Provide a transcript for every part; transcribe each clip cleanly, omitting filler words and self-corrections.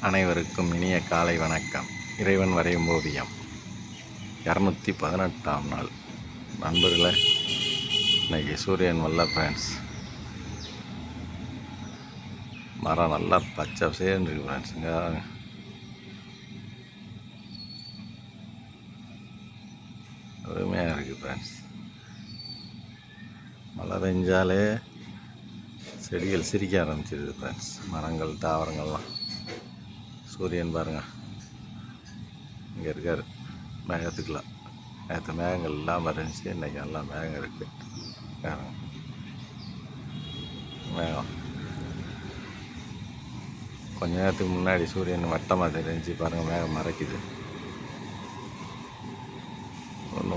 அனைவருக்கும் இனிய காலை வணக்கம். இறைவன் வரையும் ஓவியம் 218ஆம் நாள். நண்பர்களே, இன்றைக்கி சூரியன் வல்ல ஃப்ரெண்ட்ஸ். மரம் நல்லா பச்சை சேர்ந்து இருக்கு ஃப்ரெண்ட்ஸுங்க. அருமையாக இருக்குது ஃப்ரெண்ட்ஸ். மழை பெஞ்சாலே செடிகள் சிரிக்க ஆரம்பிச்சிருது ஃப்ரெண்ட்ஸ். மரங்கள் தாவரங்கள்லாம். சூரியன் பாருங்கள், இங்கே இருக்கார் மேகத்துக்குலாம். நேற்று மேகங்கள் இல்லாமல் இருந்துச்சு, இன்றைக்கி நல்லா மேகம் இருக்குது. மேகம் கொஞ்ச நேரத்துக்கு முன்னாடி சூரியன் வட்டமாக தெரிஞ்சு பாருங்கள், மேகம் மறைக்குது.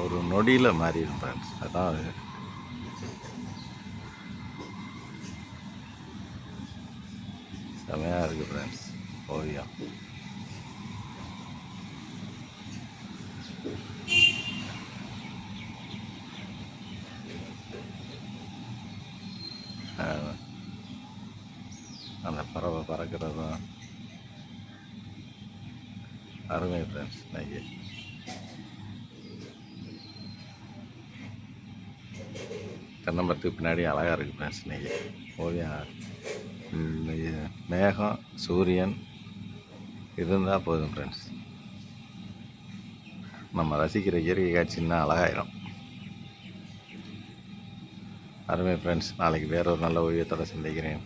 ஒரு நொடியில் மாறிடும் ஃப்ரெண்ட்ஸ். அதான் செமையாக இருக்குது ஃப்ரெண்ட்ஸ் ஓவியம். அந்த பறவை பறக்கிறதும் அருமை ஃப்ரெண்ட்ஸ். இன்னைக்கு தென்னம்பரத்துக்கு பின்னாடி அழகாக இருக்குது ஃப்ரெண்ட்ஸ். இன்னைக்கு ஓவியம் மேகம் சூரியன் இருந்தால் போதும் ஃப்ரெண்ட்ஸ். நம்ம ரசிக்கிற இயற்கை காட்சின்னா அழகாயிரும். அருமை ஃப்ரெண்ட்ஸ். நாளைக்கு வேற ஒரு நல்ல ஓவியத்தோடு சந்திக்கிறேன்.